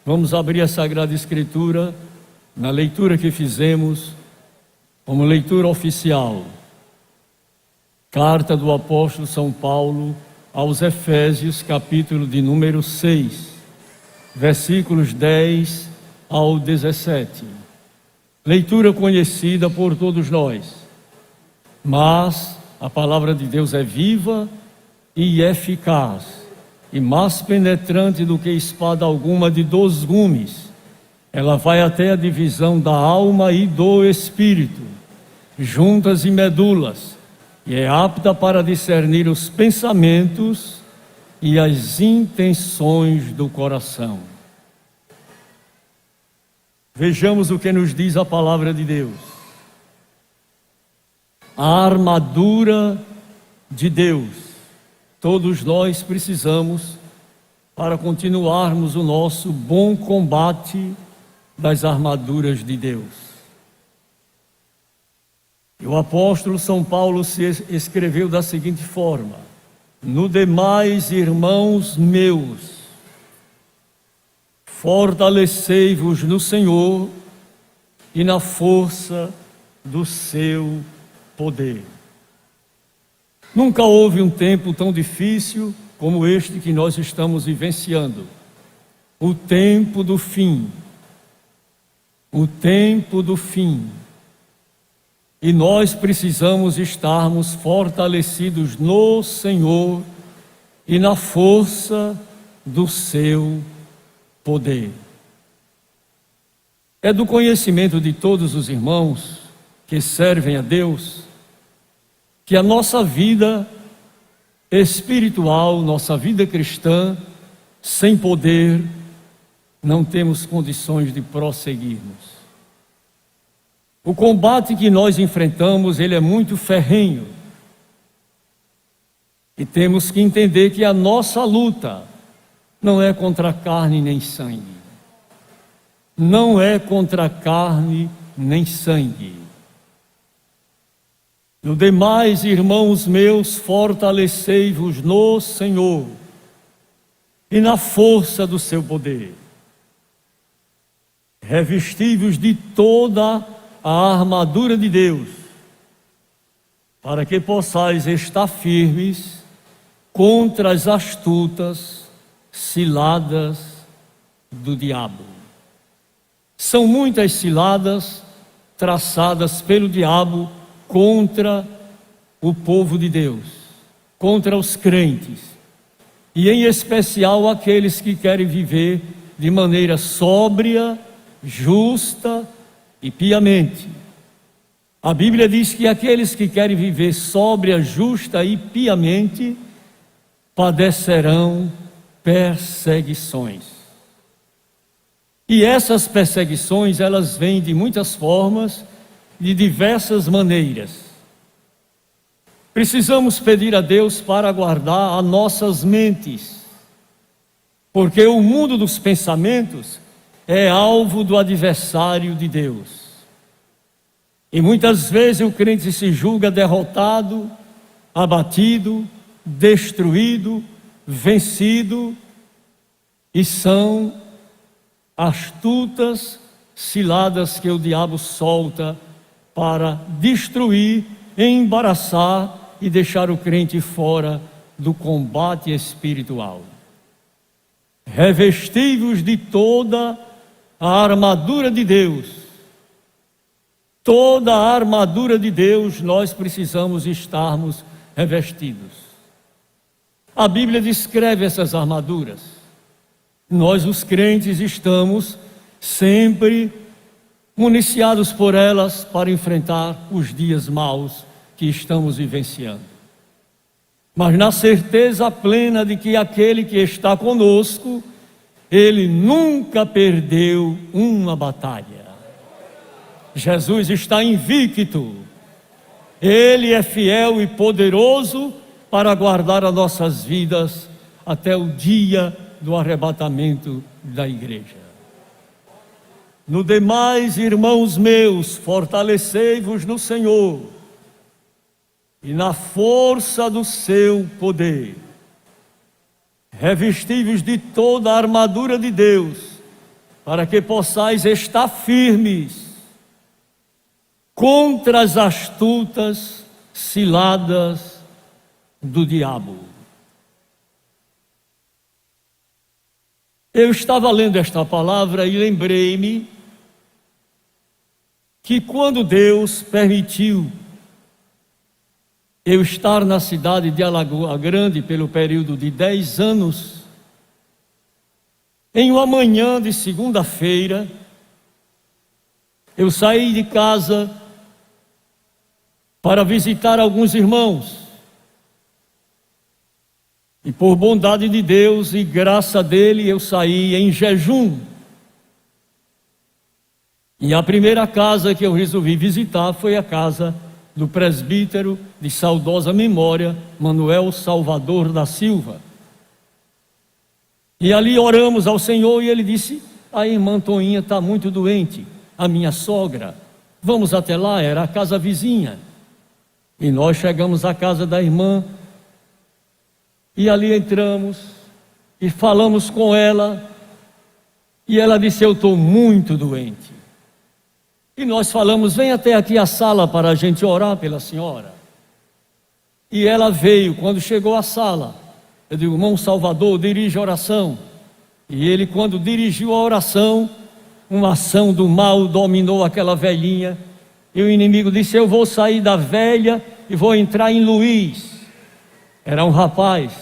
Vamos abrir a Sagrada Escritura na leitura que fizemos, como leitura oficial. Carta do apóstolo São Paulo aos Efésios, capítulo de número 6, versículos 10 ao 17. Leitura conhecida por todos nós, mas a palavra de Deus é viva e eficaz, e mais penetrante do que espada alguma de 2 gumes. Ela vai até a divisão da alma e do espírito, juntas e medulas, e é apta para discernir os pensamentos e as intenções do coração. Vejamos o que nos diz a palavra de Deus. A armadura de Deus. Todos nós precisamos para continuarmos o nosso bom combate das armaduras de Deus. E o apóstolo São Paulo se escreveu da seguinte forma: no demais, irmãos meus, fortalecei-vos no Senhor e na força do seu poder. Nunca houve um tempo tão difícil como este que nós estamos vivenciando. O tempo do fim. O tempo do fim. E nós precisamos estarmos fortalecidos no Senhor e na força do seu poder. É do conhecimento de todos os irmãos que servem a Deus que a nossa vida espiritual, nossa vida cristã, sem poder, não temos condições de prosseguirmos. O combate que nós enfrentamos, ele é muito ferrenho. E temos que entender que a nossa luta não é contra carne nem sangue. Não é contra carne nem sangue. No demais, irmãos meus, fortalecei-vos no Senhor e na força do seu poder. Revesti-vos de toda a armadura de Deus, para que possais estar firmes contra as astutas ciladas do diabo. São muitas ciladas traçadas pelo diabo contra o povo de Deus, contra os crentes, e em especial aqueles que querem viver de maneira sóbria, justa e piamente. A Bíblia diz que aqueles que querem viver sóbria, justa e piamente padecerão perseguições. E essas perseguições, elas vêm de muitas formas, de diversas maneiras. Precisamos pedir a Deus para guardar as nossas mentes, porque o mundo dos pensamentos é alvo do adversário de Deus. E muitas vezes o crente se julga derrotado, abatido, destruído, vencido, e são astutas ciladas que o diabo solta para destruir, embaraçar e deixar o crente fora do combate espiritual. Revesti-vos de toda a armadura de Deus. Toda a armadura de Deus nós precisamos estarmos revestidos. A Bíblia descreve essas armaduras. Nós, os crentes, estamos sempre municiados por elas para enfrentar os dias maus que estamos vivenciando. Mas na certeza plena de que aquele que está conosco, ele nunca perdeu uma batalha. Jesus está invicto. Ele é fiel e poderoso para guardar as nossas vidas até o dia do arrebatamento da igreja. No demais, irmãos meus, fortalecei-vos no Senhor e na força do seu poder. Revesti-vos de toda a armadura de Deus, para que possais estar firmes contra as astutas ciladas do diabo. Eu estava lendo esta palavra e lembrei-me que quando Deus permitiu eu estar na cidade de Alagoa Grande pelo período de 10 anos, em uma manhã de segunda-feira, eu saí de casa para visitar alguns irmãos. E por bondade de Deus e graça dele, eu saí em jejum. E a primeira casa que eu resolvi visitar foi a casa do presbítero de saudosa memória, Manuel Salvador da Silva. E ali oramos ao Senhor e ele disse: a irmã Toinha está muito doente, a minha sogra. Vamos até lá, era a casa vizinha. E nós chegamos à casa da irmã e ali entramos e falamos com ela. E ela disse: eu estou muito doente. E nós falamos: vem até aqui a sala para a gente orar pela senhora. E ela veio. Quando chegou à sala, eu digo: irmão Salvador, dirige a oração. E ele, quando dirigiu a oração, uma ação do mal dominou aquela velhinha. E o inimigo disse: eu vou sair da velha e vou entrar em Luiz. Era um rapaz,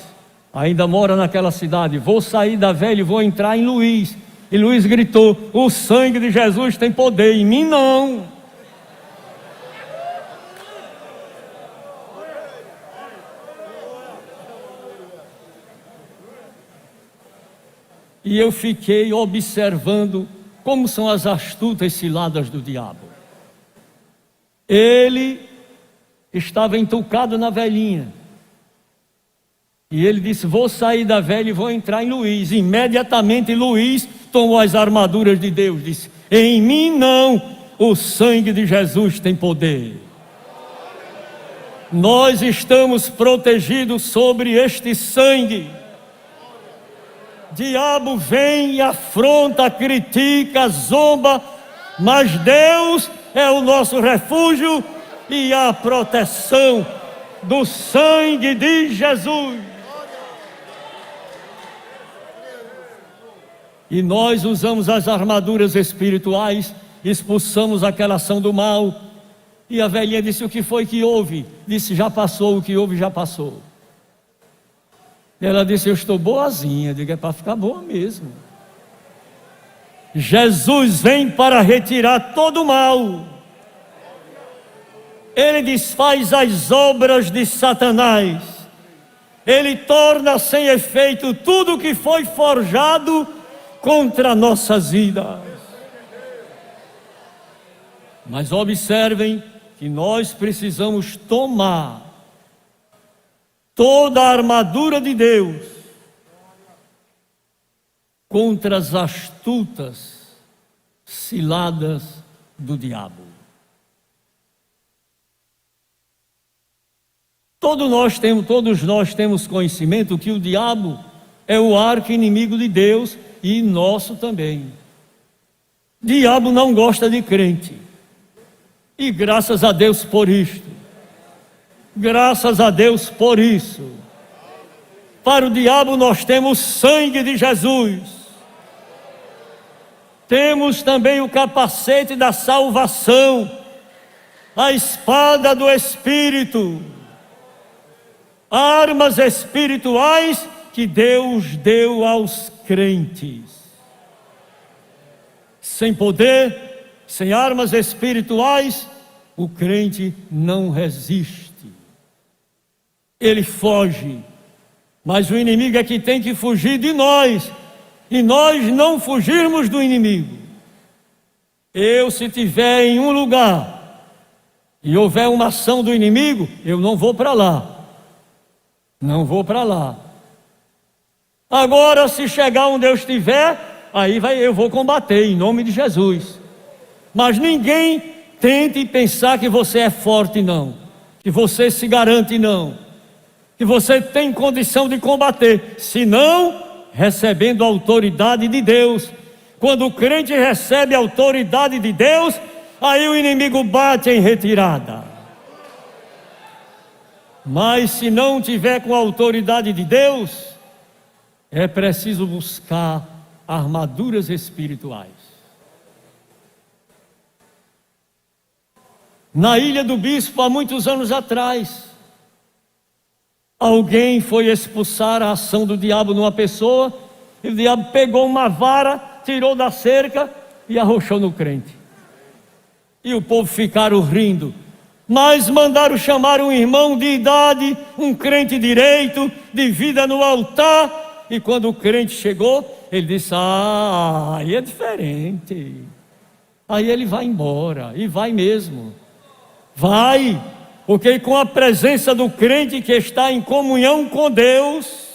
ainda mora naquela cidade. Vou sair da velha e vou entrar em Luiz. E Luiz gritou: o sangue de Jesus tem poder, em mim não. E eu fiquei observando como são as astutas ciladas do diabo. Ele estava entucado na velhinha. E ele disse: vou sair da velha e vou entrar em Luiz. Imediatamente Luiz tomou as armaduras de Deus, disse: em mim não, o sangue de Jesus tem poder. Nós estamos protegidos sobre este sangue. Diabo vem e afronta, critica, zomba, mas Deus é o nosso refúgio e a proteção do sangue de Jesus. E nós usamos as armaduras espirituais, expulsamos aquela ação do mal. E a velhinha disse: o que foi que houve? Disse: já passou, o que houve já passou. E ela disse: eu estou boazinha. Eu digo: é para ficar boa mesmo. Jesus vem para retirar todo o mal. Ele desfaz as obras de Satanás. Ele torna sem efeito tudo que foi forjado contra nossas vidas. Mas observem que nós precisamos tomar toda a armadura de Deus contra as astutas ciladas do diabo. Todos nós temos conhecimento que o diabo é o arqui-inimigo de Deus e nosso também. Diabo não gosta de crente. E graças a Deus por isto. Graças a Deus por isso. Para o diabo nós temos sangue de Jesus. Temos também o capacete da salvação, a espada do Espírito, armas espirituais que Deus deu aos crentes. Sem poder, sem armas espirituais, o crente não resiste. Ele foge, mas o inimigo é que tem que fugir de nós, e nós não fugirmos do inimigo. Eu, se estiver em um lugar e houver uma ação do inimigo, eu não vou para lá. Não vou para lá. Agora, se chegar onde eu estiver, aí eu vou combater em nome de Jesus. Mas ninguém tente pensar que você é forte, não. Que você se garante, não. Que você tem condição de combater. Senão, recebendo a autoridade de Deus, Quando o crente recebe a autoridade de Deus, aí o inimigo bate em retirada. Mas se não tiver com a autoridade de Deus, é preciso buscar armaduras espirituais. Na Ilha do Bispo, há muitos anos atrás, alguém foi expulsar a ação do diabo numa pessoa, e o diabo pegou uma vara, tirou da cerca e arrochou no crente. E o povo ficaram rindo, mas mandaram chamar um irmão de idade, um crente direito, de vida no altar, e quando o crente chegou, ele disse: aí é diferente. Aí ele vai embora, e vai mesmo. Vai, porque com a presença do crente que está em comunhão com Deus,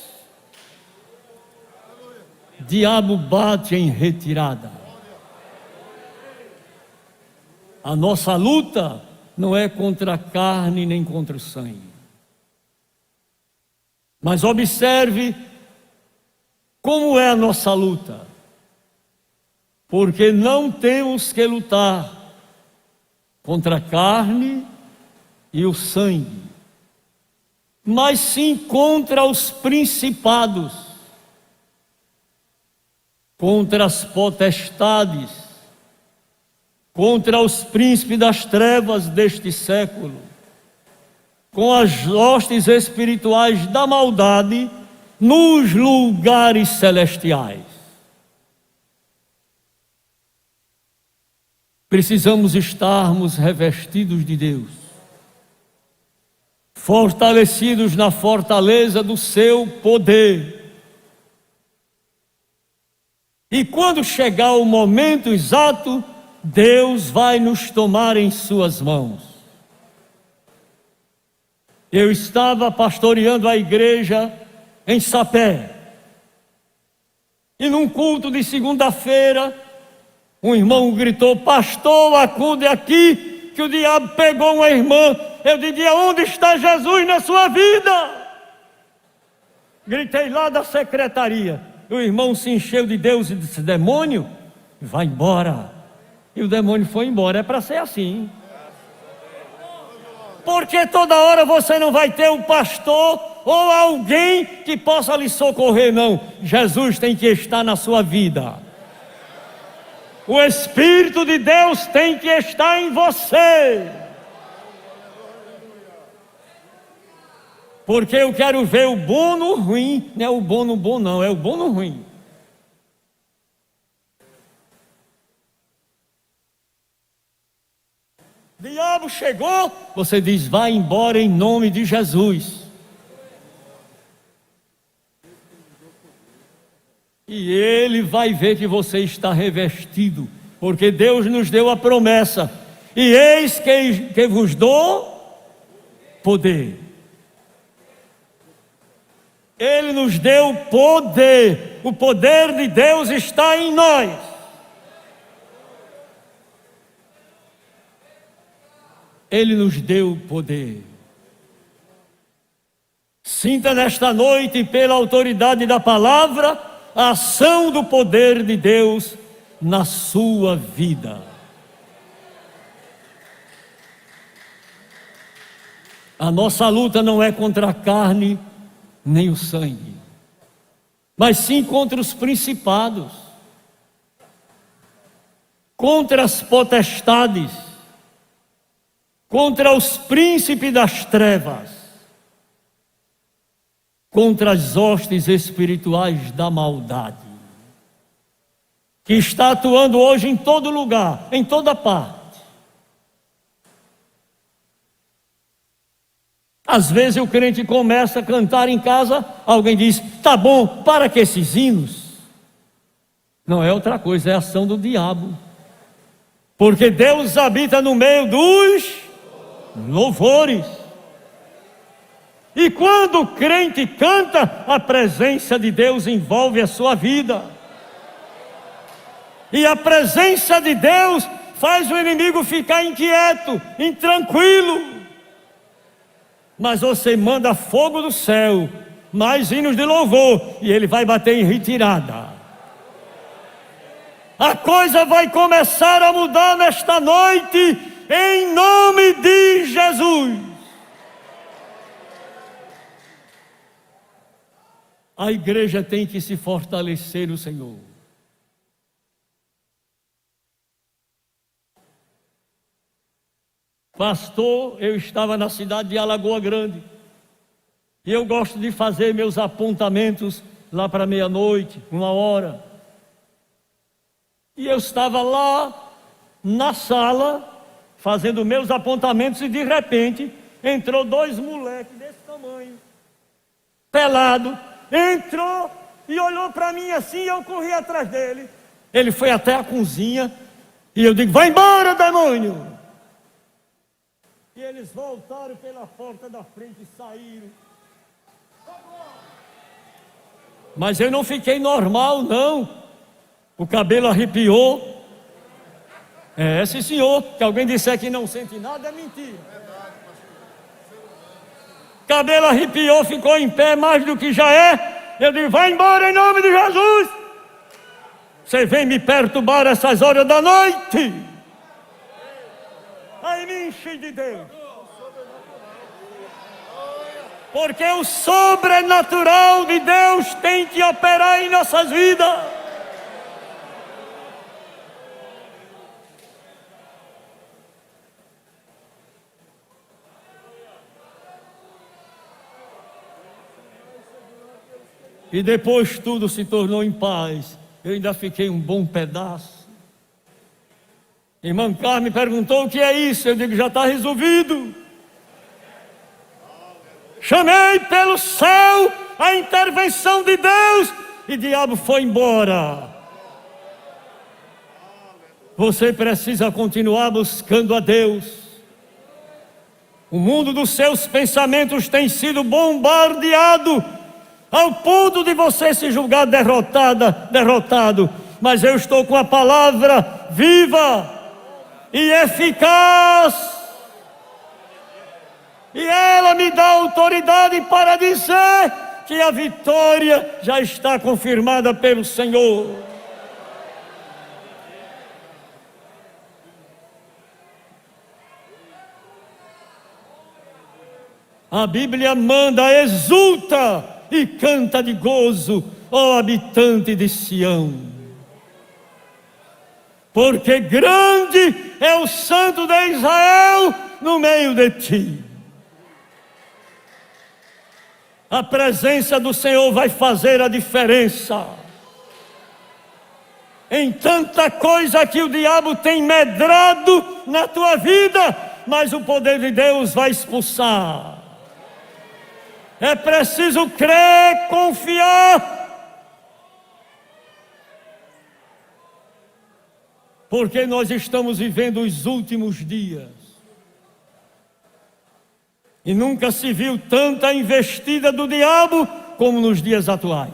o diabo bate em retirada. A nossa luta não é contra a carne nem contra o sangue. Mas observe como é a nossa luta. Porque não temos que lutar contra a carne e o sangue, mas sim contra os principados, contra as potestades, contra os príncipes das trevas deste século, com as hostes espirituais da maldade nos lugares celestiais. Precisamos estarmos revestidos de Deus, fortalecidos na fortaleza do seu poder. E quando chegar o momento exato, Deus vai nos tomar em suas mãos. Eu estava pastoreando a igreja em Sapé, e num culto de segunda-feira, um irmão gritou: pastor, acude aqui, que o diabo pegou uma irmã. Eu disse: onde está Jesus na sua vida? Gritei lá da secretaria. O irmão se encheu de Deus e disse: demônio, vai embora. E o demônio foi embora. É para ser assim. Porque toda hora você não vai ter um pastor ou alguém que possa lhe socorrer, não. Jesus tem que estar na sua vida. O Espírito de Deus tem que estar em você. Porque eu quero ver o bom no ruim. Não é o bom no bom, não, é o bom no ruim. Diabo chegou, você diz: vai embora em nome de Jesus. E ele vai ver que você está revestido, porque Deus nos deu a promessa: e eis que vos dou poder. Ele nos deu poder, o poder de Deus está em nós. Ele nos deu poder. Sinta nesta noite, pela autoridade da palavra, a ação do poder de Deus na sua vida. A nossa luta não é contra a carne nem o sangue, mas sim contra os principados, contra as potestades, contra os príncipes das trevas, contra as hostes espirituais da maldade, que está atuando hoje em todo lugar, em toda parte. Às vezes o crente começa a cantar em casa, alguém diz: tá bom, para que esses hinos? Não é outra coisa, é a ação do diabo. Porque Deus habita no meio dos louvores. E quando o crente canta, a presença de Deus envolve a sua vida. E a presença de Deus faz o inimigo ficar inquieto, intranquilo. Mas você manda fogo do céu, mais hinos de louvor, e ele vai bater em retirada. A coisa vai começar a mudar nesta noite, em nome de Jesus. A igreja tem que se fortalecer no Senhor. Pastor, eu estava na cidade de Alagoa Grande. E eu gosto de fazer meus apontamentos lá para meia-noite, 1h. E eu estava lá na sala, fazendo meus apontamentos, e de repente entrou 2 moleques desse tamanho, pelado, entrou e olhou para mim assim, e eu corri atrás dele. Ele foi até a cozinha, e eu digo: vai embora, demônio! E eles voltaram pela porta da frente e saíram. Mas eu não fiquei normal, não. O cabelo arrepiou. Sim, senhor. Que alguém disser que não sente nada é mentira. Cabelo arrepiou, ficou em pé mais do que já é. Eu digo: vai embora em nome de Jesus. Você vem me perturbar essas horas da noite. Aí me enche de Deus. Porque o sobrenatural de Deus tem que operar em nossas vidas. E depois tudo se tornou em paz. Eu ainda fiquei um bom pedaço. Irmã Carmen perguntou: o que é isso? Eu digo: já está resolvido. Chamei pelo céu a intervenção de Deus e o diabo foi embora. Você precisa continuar buscando a Deus. O mundo dos seus pensamentos tem sido bombardeado ao ponto de você se julgar derrotado. Mas eu estou com a palavra viva e eficaz. E ela me dá autoridade para dizer que a vitória já está confirmada pelo Senhor. A Bíblia manda: exulta e canta de gozo, ó habitante de Sião. Porque grande é o Santo de Israel no meio de ti. A presença do Senhor vai fazer a diferença. Em tanta coisa que o diabo tem medrado na tua vida, mas o poder de Deus vai expulsar. É preciso crer, confiar. Porque nós estamos vivendo os últimos dias. E nunca se viu tanta investida do diabo como nos dias atuais.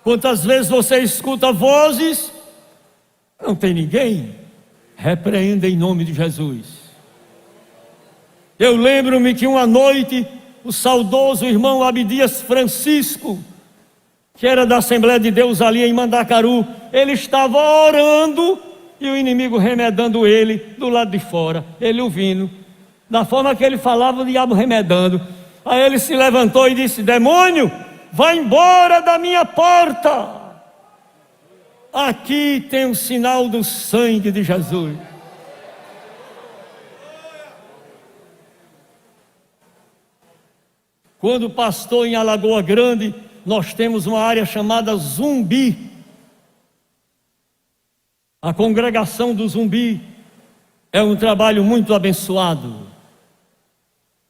Quantas vezes você escuta vozes, não tem ninguém? Repreenda em nome de Jesus. Eu lembro-me que uma noite, o saudoso irmão Abdias Francisco, que era da Assembleia de Deus ali em Mandacaru, ele estava orando e o inimigo remedando ele do lado de fora, ele ouvindo. Da forma que ele falava, o diabo remedando. Aí ele se levantou e disse: demônio, vai embora da minha porta. Aqui tem um sinal do sangue de Jesus. Quando pastor em Alagoa Grande, nós temos uma área chamada Zumbi. A congregação do Zumbi é um trabalho muito abençoado.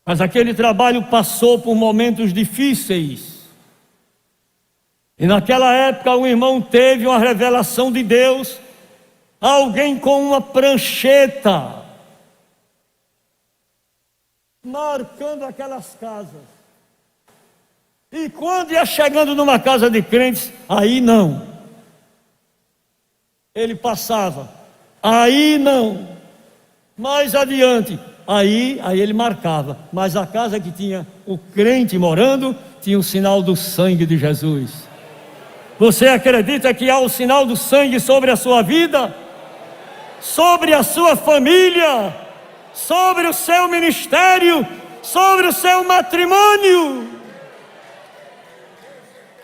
Mas aquele trabalho passou por momentos difíceis. E naquela época um irmão teve uma revelação de Deus. Alguém com uma prancheta marcando aquelas casas. E quando ia chegando numa casa de crentes, aí não. Ele passava, aí não. Mais adiante, Aí ele marcava, mas a casa que tinha o crente morando, tinha o sinal do sangue de Jesus. Você acredita que há o sinal do sangue sobre a sua vida? Sobre a sua família? Sobre o seu ministério? Sobre o seu matrimônio?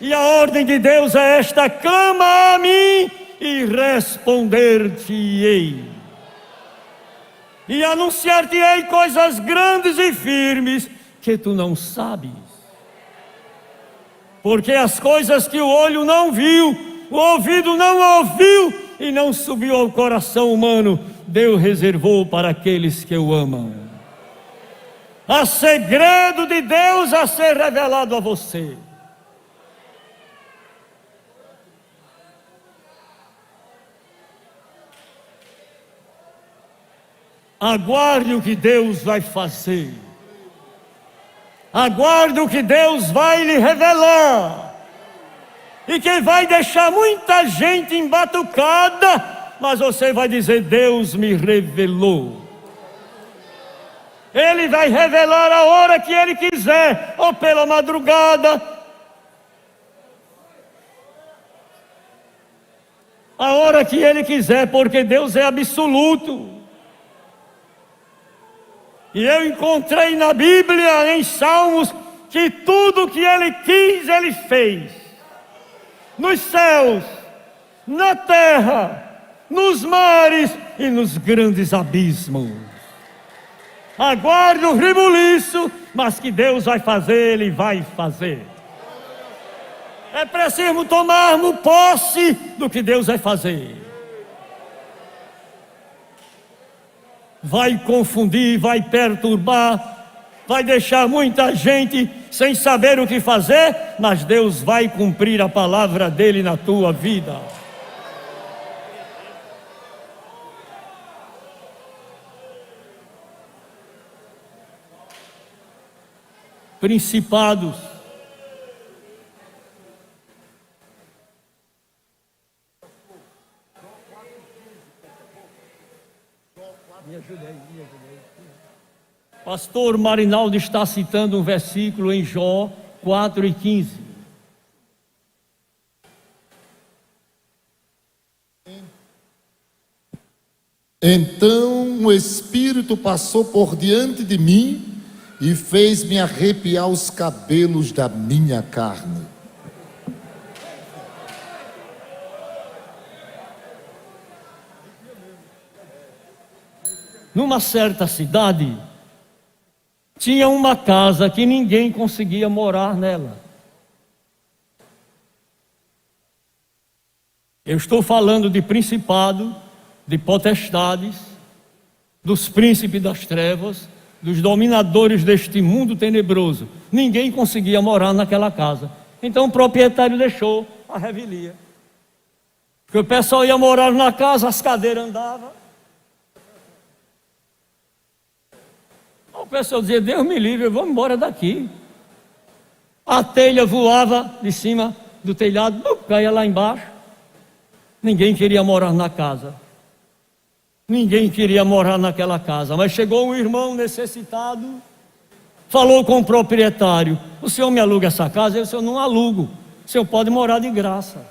E a ordem de Deus é esta: clama a mim e responder-te-ei. E anunciar-te-ei coisas grandes e firmes que tu não sabes. Porque as coisas que o olho não viu, o ouvido não ouviu e não subiu ao coração humano, Deus reservou para aqueles que o amam. Há segredo de Deus a ser revelado a você. Aguarde o que Deus vai fazer. Aguarde o que Deus vai lhe revelar. E que vai deixar muita gente embatucada, mas você vai dizer: Deus me revelou. Ele vai revelar a hora que Ele quiser, ou pela madrugada, a hora que Ele quiser, porque Deus é absoluto. E eu encontrei na Bíblia, em Salmos, que tudo que Ele quis, Ele fez. Nos céus, na terra, nos mares e nos grandes abismos. Aguarde o rebuliço, mas que Deus vai fazer, Ele vai fazer. É preciso tomarmos posse do que Deus vai fazer. Vai confundir, vai perturbar, vai deixar muita gente sem saber o que fazer, mas Deus vai cumprir a palavra dele na tua vida. Principados, me ajuda aí. Pastor Marinaldo está citando um versículo em Jó 4:15. Então o Espírito passou por diante de mim e fez-me arrepiar os cabelos da minha carne. Numa certa cidade, tinha uma casa que ninguém conseguia morar nela. Eu estou falando de principado, de potestades, dos príncipes das trevas, dos dominadores deste mundo tenebroso. Ninguém conseguia morar naquela casa. Então o proprietário deixou a revelia. Porque o pessoal ia morar na casa, as cadeiras andavam. O pessoal dizia: Deus me livre, eu vou embora daqui. A telha voava de cima do telhado, caía lá embaixo. Ninguém queria morar na casa. Ninguém queria morar naquela casa. Mas chegou um irmão necessitado, falou com o proprietário: o senhor me aluga essa casa? Eu disse: eu não alugo, o senhor pode morar de graça.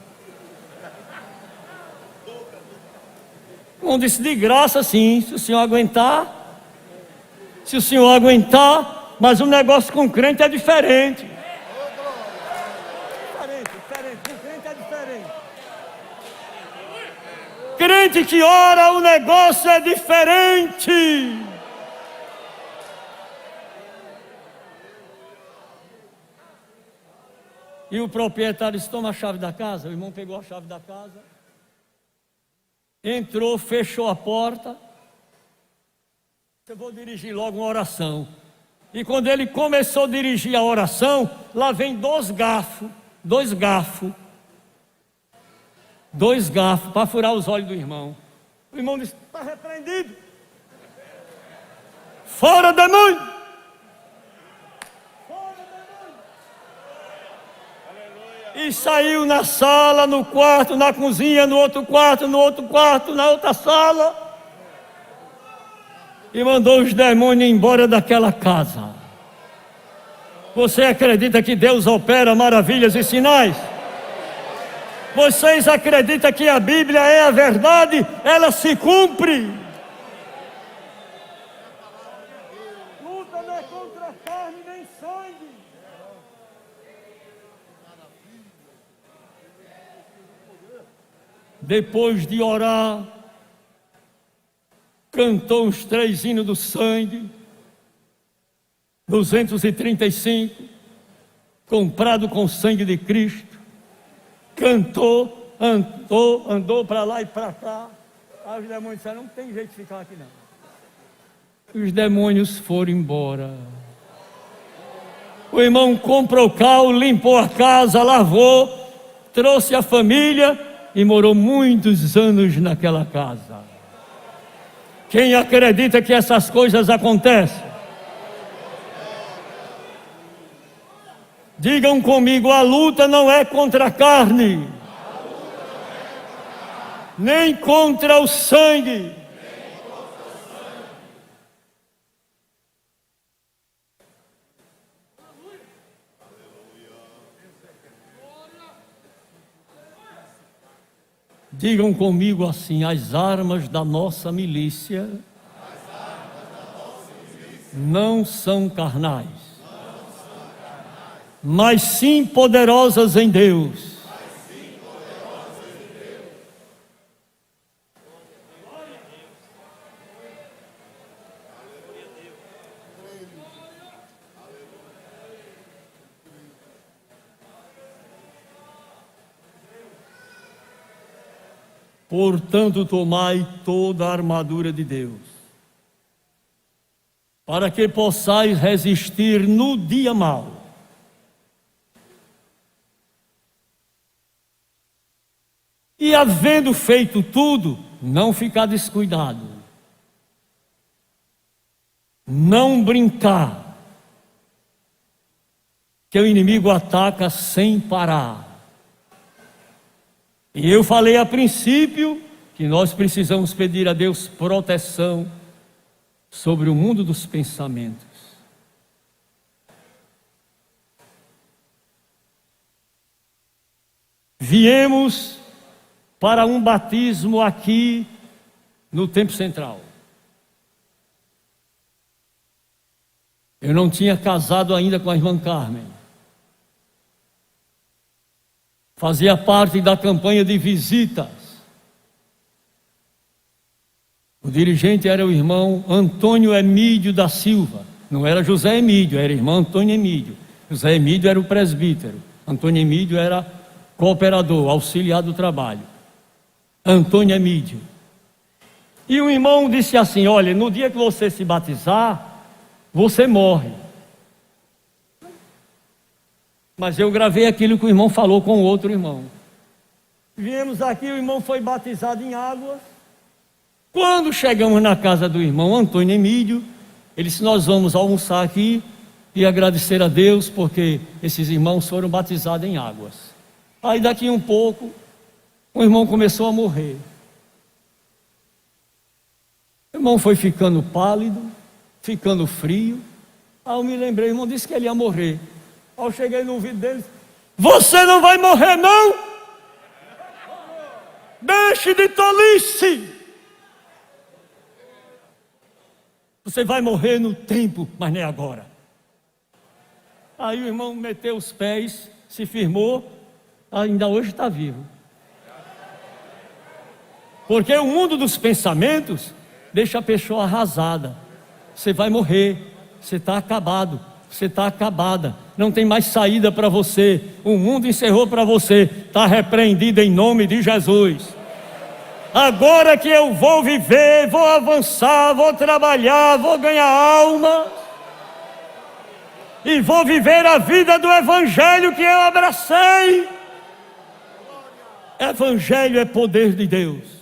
Um disse: de graça sim, se o senhor aguentar. Se o senhor aguentar, mas o negócio com crente é diferente. Diferente, com crente é diferente. Crente que ora, o negócio é diferente. E o proprietário disse: toma a chave da casa. O irmão pegou a chave da casa, entrou, fechou a porta. Eu vou dirigir logo uma oração. E quando ele começou a dirigir a oração, lá vem dois garfos para furar os olhos do irmão. O irmão disse: está repreendido. Fora demônio! Fora demônio! E saiu na sala, no quarto, na cozinha, no outro quarto, na outra sala. e mandou os demônios embora daquela casa. Você acredita que Deus opera maravilhas e sinais? Vocês acreditam que a Bíblia é a verdade? Ela se cumpre. Luta não é contra carne nem sangue. Depois de orar, cantou os 3 hinos do sangue, 235, comprado com o sangue de Cristo. Cantou, andou para lá e para cá. Aí os demônios disseram, não tem jeito de ficar aqui não. Os demônios foram embora. O irmão comprou o carro, limpou a casa, lavou, trouxe a família e morou muitos anos naquela casa. Quem acredita que essas coisas acontecem? Digam comigo, a luta não é contra a carne, nem contra o sangue. Digam comigo assim, as armas da nossa milícia não são carnais, mas sim poderosas em Deus. Portanto, tomai toda a armadura de Deus, para que possais resistir no dia mau. E havendo feito tudo, não ficar descuidado, não brincar, que o inimigo ataca sem parar. E eu falei a princípio que nós precisamos pedir a Deus proteção sobre o mundo dos pensamentos. Viemos para um batismo aqui no Templo Central. Eu não tinha casado ainda com a irmã Carmen. Fazia parte da campanha de visitas. O dirigente era o irmão Antônio Emídio da Silva. Não era José Emídio, era irmão Antônio Emídio. José Emídio era o presbítero. Antônio Emídio era cooperador, auxiliar do trabalho. Antônio Emídio. E o irmão disse assim, olha, no dia que você se batizar, você morre. Mas eu gravei aquilo que o irmão falou com o outro irmão. Viemos aqui, o irmão foi batizado em águas. Quando chegamos na casa do irmão Antônio Emídio, ele disse, nós vamos almoçar aqui e agradecer a Deus, porque esses irmãos foram batizados em águas. Aí daqui um pouco, o irmão começou a morrer. O irmão foi ficando pálido, ficando frio. Aí eu me lembrei, o irmão disse que ele ia morrer. Aí eu cheguei no ouvido dele, você não vai morrer não? Deixe de tolice. Você vai morrer no tempo, mas nem agora. Aí o irmão meteu os pés, se firmou, ainda hoje está vivo. Porque o mundo dos pensamentos deixa a pessoa arrasada. Você vai morrer, você está acabado, você está acabada, não tem mais saída para você, o mundo encerrou para você, está repreendido em nome de Jesus. Agora que eu vou viver, vou avançar, vou trabalhar, vou ganhar alma e vou viver a vida do Evangelho que eu abracei. Evangelho é poder de Deus.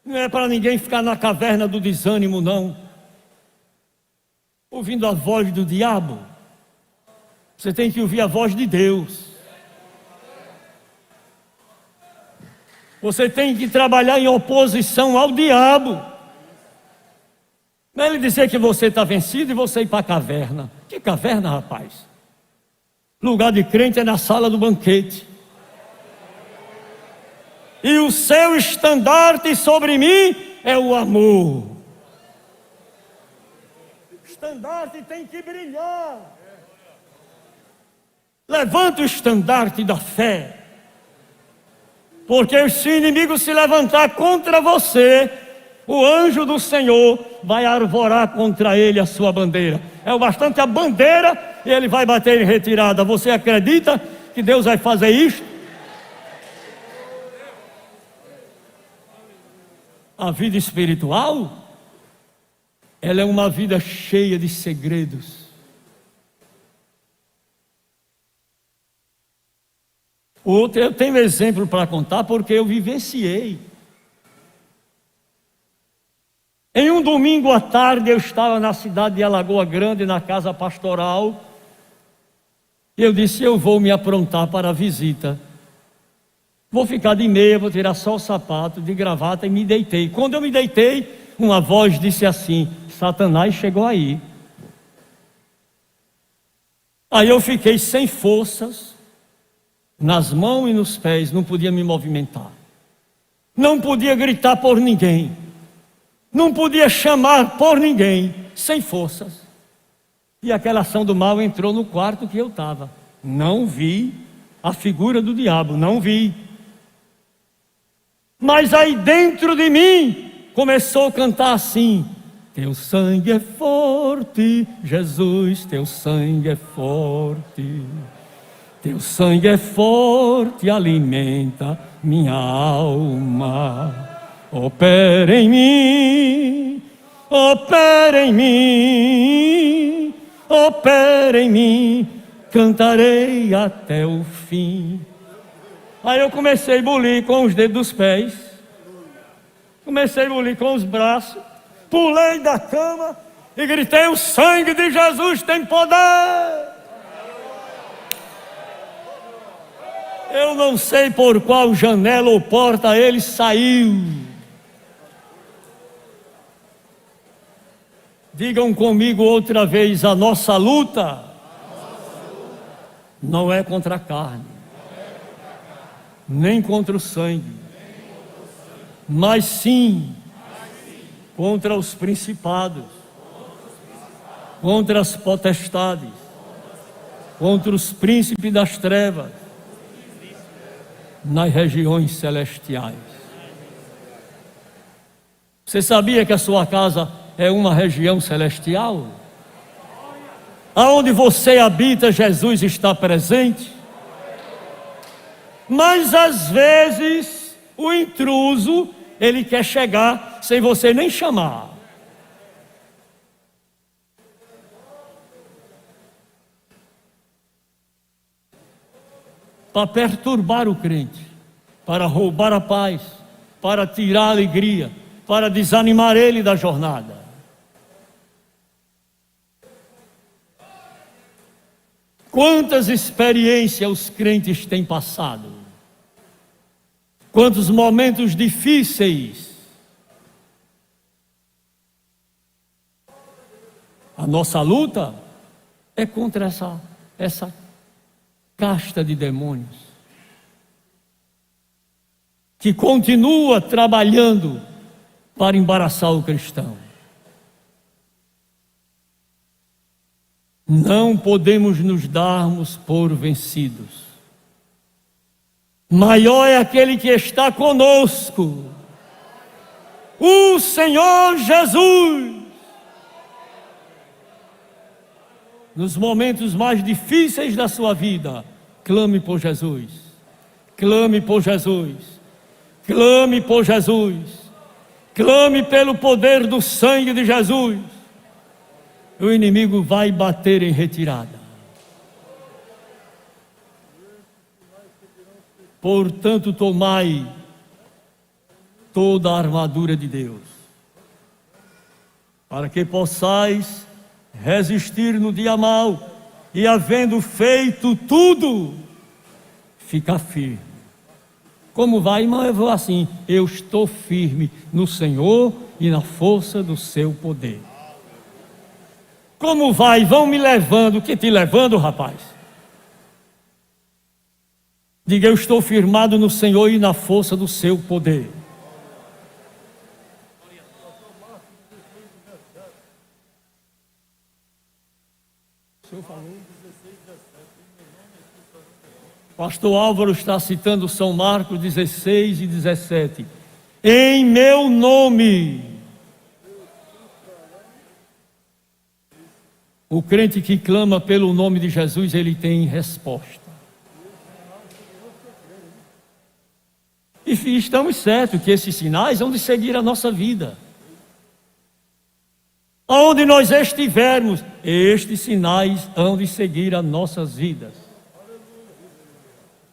Não é para ninguém ficar na caverna do desânimo, não, ouvindo a voz do diabo. Você tem que ouvir a voz de Deus. Você tem que trabalhar em oposição ao diabo. Não é ele dizer que você está vencido e você ir para a caverna. Que caverna, rapaz? Lugar de crente é na sala do banquete. E o seu estandarte sobre mim é o amor. O estandarte tem que brilhar. Levanta o estandarte da fé. Porque se o inimigo se levantar contra você, o anjo do Senhor vai arvorar contra ele a sua bandeira. É o bastante a bandeira e ele vai bater em retirada. Você acredita que Deus vai fazer isso? A vida espiritual, ela é uma vida cheia de segredos. Outro, eu tenho exemplo para contar porque eu vivenciei. Em um domingo à tarde eu estava na cidade de Alagoa Grande, na casa pastoral, e eu disse, eu vou me aprontar para a visita. Vou ficar de meia, vou tirar só o sapato, de gravata, e me deitei. Quando eu me deitei, uma voz disse assim, Satanás chegou aí. Aí eu fiquei sem forças, nas mãos e nos pés, não podia me movimentar. Não podia gritar por ninguém. Não podia chamar por ninguém, sem forças. E aquela ação do mal entrou no quarto que eu estava. Não vi a figura do diabo, não vi. Mas aí dentro de mim, começou a cantar assim, teu sangue é forte, Jesus, teu sangue é forte. Teu sangue é forte, alimenta minha alma. Opera em mim, opera em mim, opera em mim, cantarei até o fim. Aí eu comecei a bulir com os dedos dos pés, comecei a bulir com os braços, pulei da cama e gritei, o sangue de Jesus tem poder. Eu não sei por qual janela ou porta ele saiu. Digam comigo outra vez, a nossa luta não é contra a carne, nem contra o sangue, mas sim contra os principados, contra as potestades, contra os príncipes das trevas, nas regiões celestiais. Você sabia que a sua casa é uma região celestial? Aonde você habita, Jesus está presente. Mas às vezes o intruso, ele quer chegar sem você nem chamar. Para perturbar o crente, para roubar a paz, para tirar a alegria, para desanimar ele da jornada. Quantas experiências os crentes têm passado, quantos momentos difíceis. A nossa luta é contra essa casta de demônios que continua trabalhando para embaraçar o cristão. Não podemos nos darmos por vencidos. Maior é aquele que está conosco, o Senhor Jesus. Nos momentos mais difíceis da sua vida, clame por Jesus, clame por Jesus, clame por Jesus, clame pelo poder do sangue de Jesus. O inimigo vai bater em retirada. Portanto, tomai toda a armadura de Deus, para que possais resistir no dia mau, e havendo feito tudo, ficar firme. Como vai, irmão? Eu vou assim: eu estou firme no Senhor e na força do seu poder. Como vai? Vão me levando. Que te levando, rapaz? Diga: eu estou firmado no Senhor e na força do seu poder. O senhor falou? Pastor Álvaro está citando São Marcos 16 e 17. Em meu nome. O crente que clama pelo nome de Jesus, ele tem resposta. E estamos certos que esses sinais vão de seguir a nossa vida. Aonde nós estivermos, estes sinais hão de seguir as nossas vidas.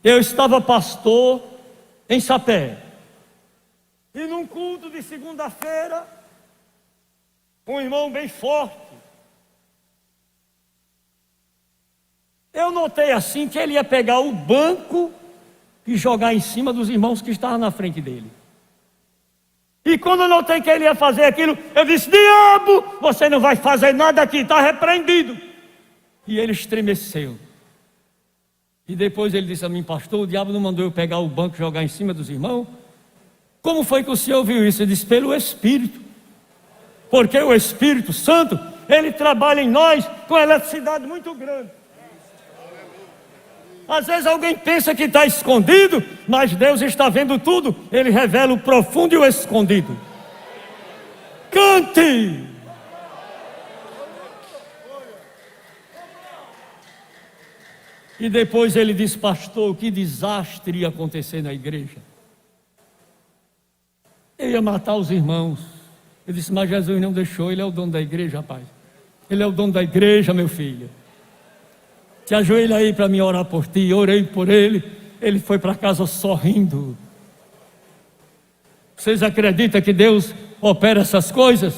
Eu estava pastor em Sapé. E num culto de segunda-feira, um irmão bem forte. Eu notei assim que ele ia pegar o banco e jogar em cima dos irmãos que estavam na frente dele. E quando eu notei que ele ia fazer aquilo, eu disse: diabo, você não vai fazer nada aqui, está repreendido. E ele estremeceu. E depois ele disse a mim: pastor, o diabo não mandou eu pegar o banco e jogar em cima dos irmãos? Como foi que o senhor viu isso? Eu disse: pelo Espírito. Porque o Espírito Santo, ele trabalha em nós com eletricidade muito grande. Às vezes alguém pensa que está escondido, mas Deus está vendo tudo. Ele revela o profundo e o escondido. Cante! E depois ele disse: pastor, que desastre ia acontecer na igreja. Eu ia matar os irmãos. Eu disse: mas Jesus não deixou, ele é o dono da igreja, rapaz. Ele é o dono da igreja, meu filho. Se ajoelha aí para mim orar por ti. Orei por ele. Ele foi para casa sorrindo. Vocês acreditam que Deus opera essas coisas?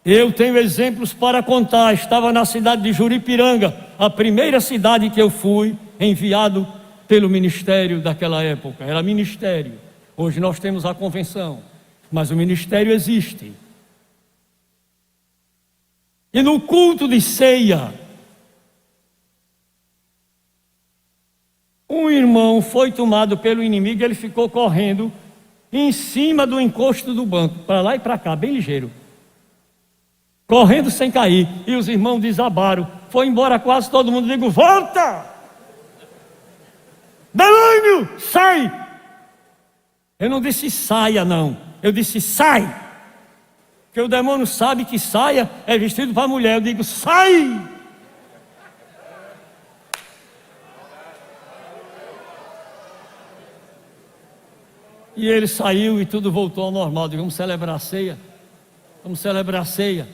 Eu tenho exemplos para contar. Estava na cidade de Juripiranga, a primeira cidade que eu fui enviado pelo ministério daquela época. Era ministério. Hoje nós temos a convenção, mas o ministério existe. E no culto de ceia, um irmão foi tomado pelo inimigo e ele ficou correndo em cima do encosto do banco, para lá e para cá, bem ligeiro. Correndo sem cair. E os irmãos desabaram. Foi embora quase todo mundo. Digo: volta! Demônio, sai! Eu não disse saia, não. Eu disse: sai! Porque o demônio sabe que saia é vestido para mulher. Eu digo: sai! E ele saiu e tudo voltou ao normal. Eu digo: vamos celebrar a ceia. Vamos celebrar a ceia.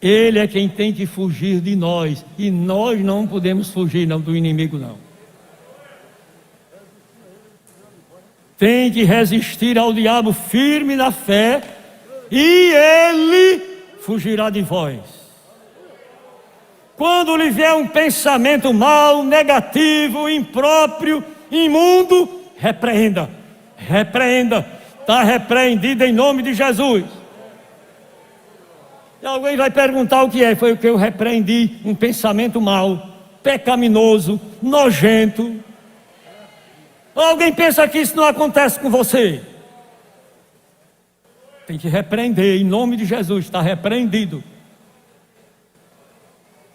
Ele é quem tem que fugir de nós. E nós não podemos fugir não, do inimigo, não. Tem que resistir ao diabo firme na fé, e ele fugirá de vós. Quando lhe vier um pensamento mau, negativo, impróprio, imundo, repreenda. Repreenda. Está repreendido em nome de Jesus. E alguém vai perguntar o que é. Foi o que eu repreendi. Um pensamento mau, pecaminoso, nojento. Alguém pensa que isso não acontece com você? Tem que repreender em nome de Jesus. Está repreendido.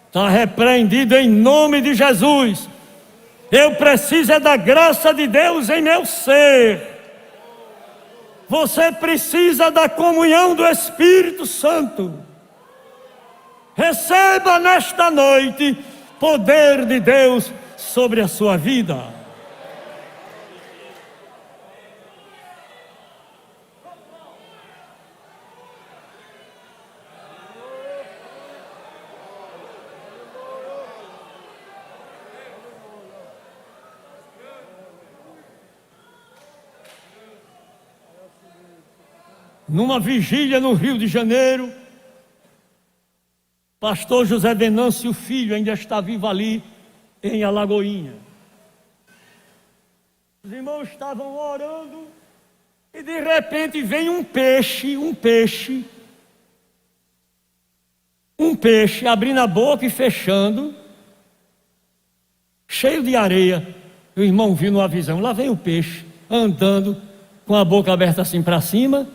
Está repreendido em nome de Jesus. Eu preciso é da graça de Deus em meu ser. Você precisa da comunhão do Espírito Santo. Receba nesta noite poder de Deus sobre a sua vida. Numa vigília no Rio de Janeiro, Pastor José Venâncio Filho ainda está vivo ali em Alagoinha. Os irmãos estavam orando e de repente vem um peixe abrindo a boca e fechando, cheio de areia. O irmão viu numa visão, lá vem o peixe andando com a boca aberta assim para cima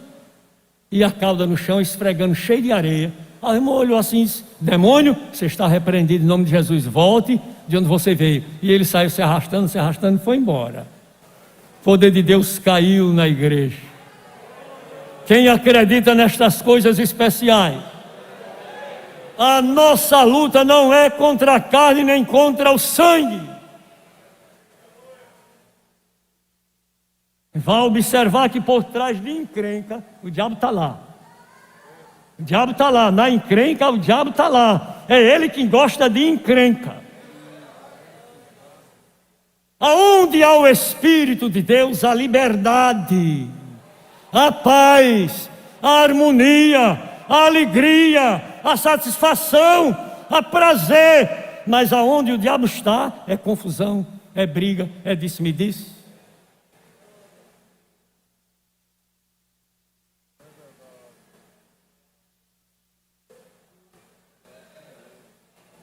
e a cauda no chão, esfregando, cheio de areia. Aí o irmão olhou assim e disse: demônio, você está repreendido em nome de Jesus, volte de onde você veio. E ele saiu se arrastando e foi embora. O poder de Deus caiu na igreja. Quem acredita nestas coisas especiais? A nossa luta não é contra a carne nem contra o sangue. Vá observar que por trás de encrenca, o diabo está lá. O diabo está lá, na encrenca o diabo está lá. É ele quem gosta de encrenca. Aonde há o Espírito de Deus, a liberdade, a paz, a harmonia, a alegria, a satisfação, a prazer. Mas aonde o diabo está, é confusão, é briga, é disse-me-disse.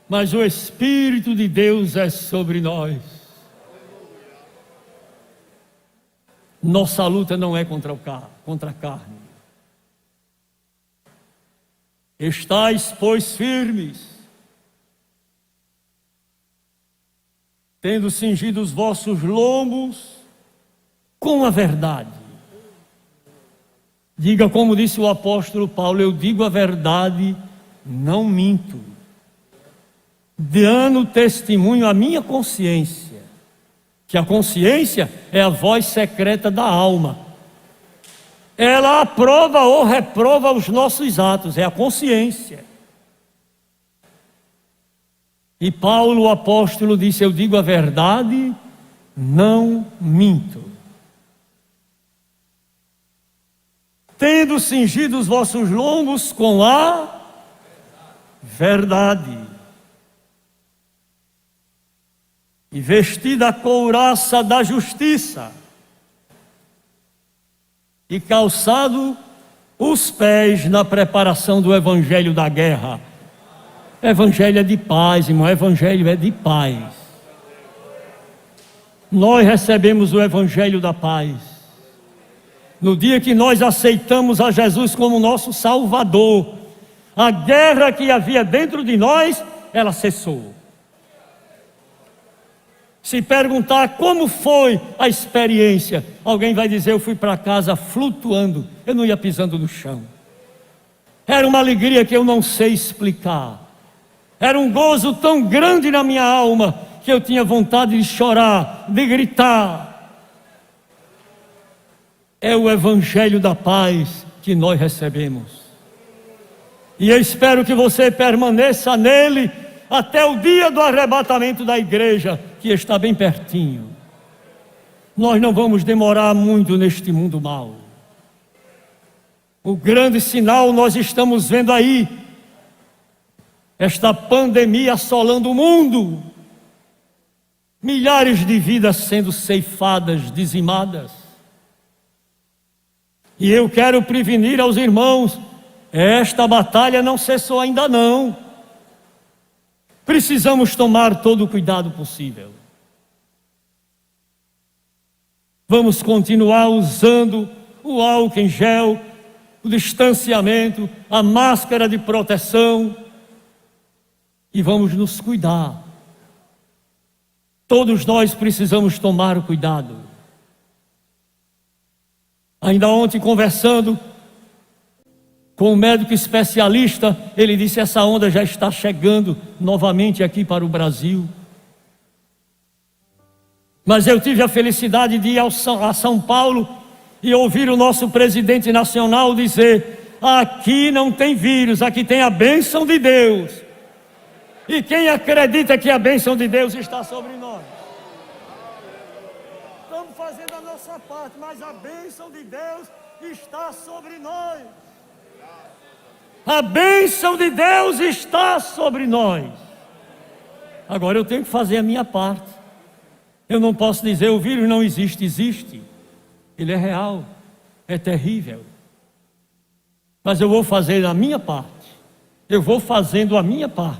Mas o Espírito de Deus é sobre nós. Nossa luta não é contra a carne. Estais, pois, firmes, tendo cingido os vossos lombos com a verdade. Diga como disse o apóstolo Paulo: eu digo a verdade, não minto. Dando testemunho à minha consciência, que a consciência é a voz secreta da alma. Ela aprova ou reprova os nossos atos, é a consciência. E Paulo, o apóstolo, disse: eu digo a verdade, não minto. Tendo cingido os vossos lombos com a verdade, e vestida a couraça da justiça, e calçado os pés na preparação do evangelho da guerra. Evangelho é de paz, irmão, evangelho é de paz. Nós recebemos o evangelho da paz no dia que nós aceitamos a Jesus como nosso Salvador. A guerra que havia dentro de nós, ela cessou. Se perguntar como foi a experiência, alguém vai dizer: eu fui para casa flutuando, eu não ia pisando no chão. Era uma alegria que eu não sei explicar. Era um gozo tão grande na minha alma que eu tinha vontade de chorar, de gritar. É o evangelho da paz que nós recebemos. E eu espero que você permaneça nele até o dia do arrebatamento da igreja, que está bem pertinho. Nós não vamos demorar muito neste mundo mau. O grande sinal nós estamos vendo aí. Esta pandemia assolando o mundo. Milhares de vidas sendo ceifadas, dizimadas. E eu quero prevenir aos irmãos: esta batalha não cessou ainda não. Precisamos tomar todo o cuidado possível. Vamos continuar usando o álcool em gel, o distanciamento, a máscara de proteção, e vamos nos cuidar. Todos nós precisamos tomar o cuidado. Ainda ontem, conversando com um médico especialista, ele disse: essa onda já está chegando novamente aqui para o Brasil. Mas eu tive a felicidade de ir a São Paulo e ouvir o nosso presidente nacional dizer: aqui não tem vírus, aqui tem a bênção de Deus. E quem acredita que a bênção de Deus está sobre nós? Estamos fazendo a nossa parte, mas a bênção de Deus está sobre nós. A bênção de Deus está sobre nós. Agora eu tenho que fazer a minha parte. Eu não posso dizer o vírus não existe, existe. Ele é real, é terrível. Mas eu vou fazer a minha parte. Eu vou fazendo a minha parte.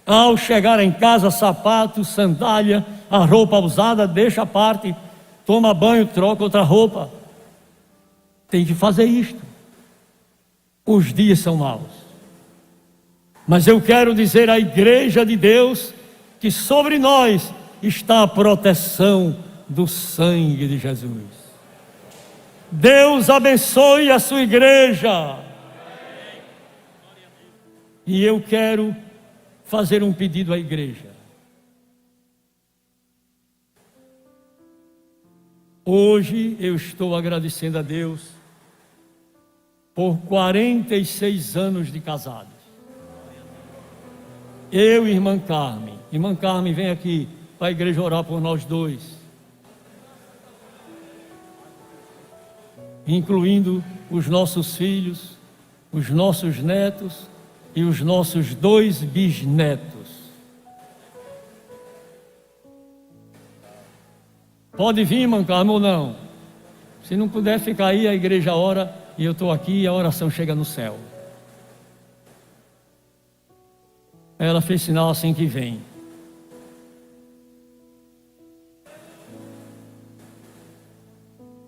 Ao chegar em casa, sapato, sandália, a roupa usada, deixa a parte, toma banho, troca outra roupa. Tem que fazer isto. Os dias são maus. Mas eu quero dizer à igreja de Deus que sobre nós está a proteção do sangue de Jesus. Deus abençoe a sua igreja. E eu quero fazer um pedido à igreja. Hoje eu estou agradecendo a Deus por 46 anos de casados. Eu e irmã Carmen. Irmã Carmen, vem aqui para a igreja orar por nós dois. Incluindo os nossos filhos, os nossos netos e os nossos 2 bisnetos. Pode vir, irmã Carmen, ou não? Se não puder ficar aí, a igreja ora e eu estou aqui e a oração chega no céu. Ela fez sinal assim que vem.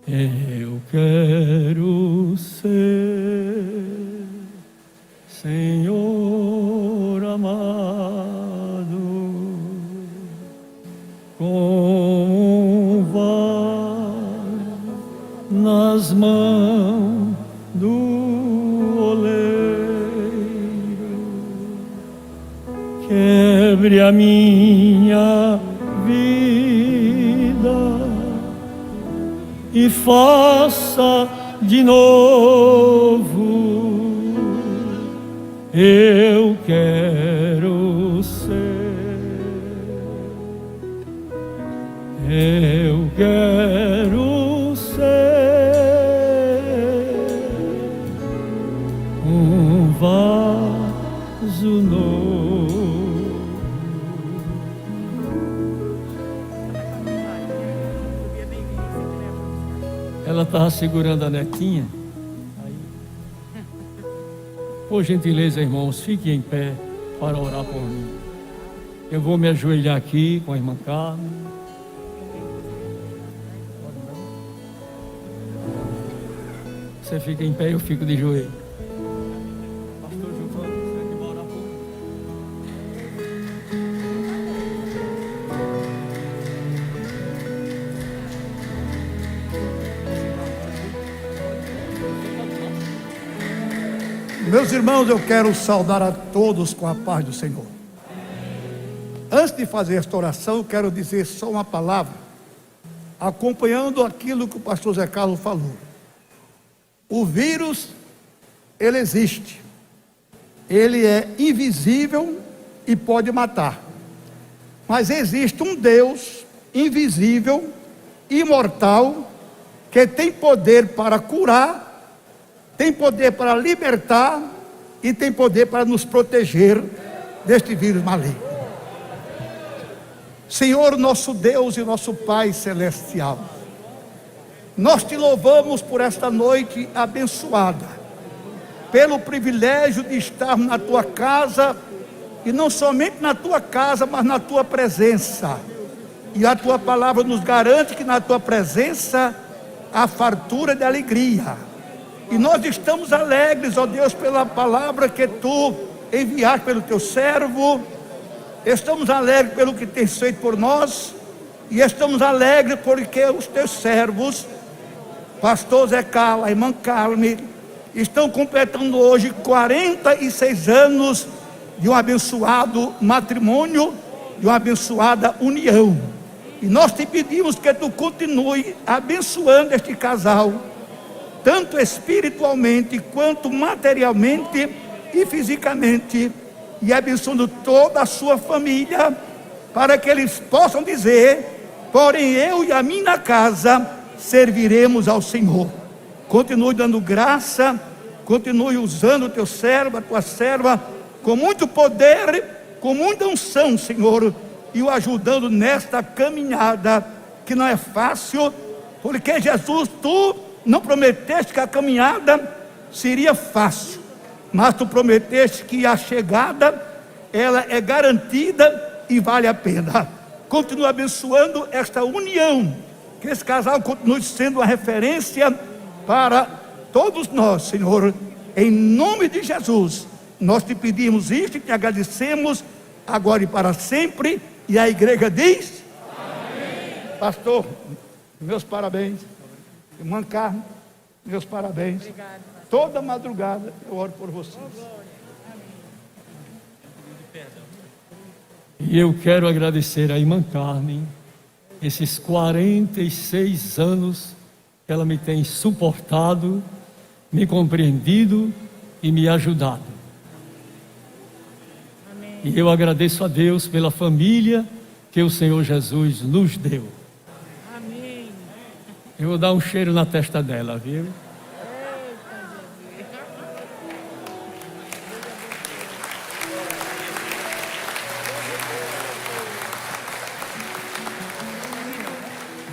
Eu quero ser, Senhor amado, como um vaso nas mãos do oleiro. Quebre a minha vida e faça de novo. Eu quero ser, eu quero ser um vaso novo. Ela estava segurando a netinha. Por gentileza, irmãos, fiquem em pé para orar por mim. Eu vou me ajoelhar aqui com a irmã Carmen. Você fica em pé e eu fico de joelho. Pastor Giovanni, você que vai orar por mim. Meus irmãos, eu quero saudar a todos com a paz do Senhor. Antes de fazer esta oração, eu quero dizer só uma palavra, acompanhando aquilo que o pastor Zé Carlos falou. O vírus, ele existe. Ele é invisível e pode matar. Mas existe um Deus invisível, imortal, que tem poder para curar, tem poder para libertar e tem poder para nos proteger deste vírus maligno. Senhor, nosso Deus e nosso Pai celestial, nós te louvamos por esta noite abençoada, pelo privilégio de estarmos na tua casa, e não somente na tua casa, mas na tua presença. E a tua palavra nos garante que na tua presença há fartura de alegria. E nós estamos alegres, ó Deus, pela palavra que tu enviaste pelo teu servo. Estamos alegres pelo que tens feito por nós. E estamos alegres porque os teus servos, pastor Zé Carlos, a irmã Carmen, estão completando hoje 46 anos de um abençoado matrimônio, de uma abençoada união. E nós te pedimos que tu continue abençoando este casal, tanto espiritualmente quanto materialmente e fisicamente, e abençoando toda a sua família, para que eles possam dizer: porém eu e a minha casa serviremos ao Senhor. Continue dando graça continue usando o teu servo, a tua serva, com muito poder, com muita unção, Senhor, e o ajudando nesta caminhada, que não é fácil, porque Jesus, tu não prometeste que a caminhada seria fácil, mas tu prometeste que a chegada, ela é garantida e vale a pena. Continua abençoando esta união, que esse casal continue sendo uma referência para todos nós, Senhor. Em nome de Jesus, nós te pedimos isto e te agradecemos, agora e para sempre. E a igreja diz: amém. Pastor, meus parabéns. Irmã Carmen, meus parabéns. Obrigada. Toda madrugada eu oro por vocês. E eu quero agradecer à irmã Carmen, esses 46 anos que ela me tem suportado, me compreendido e me ajudado. Amém. E eu agradeço a Deus pela família que o Senhor Jesus nos deu. Amém. Eu vou dar um cheiro na testa dela, viu?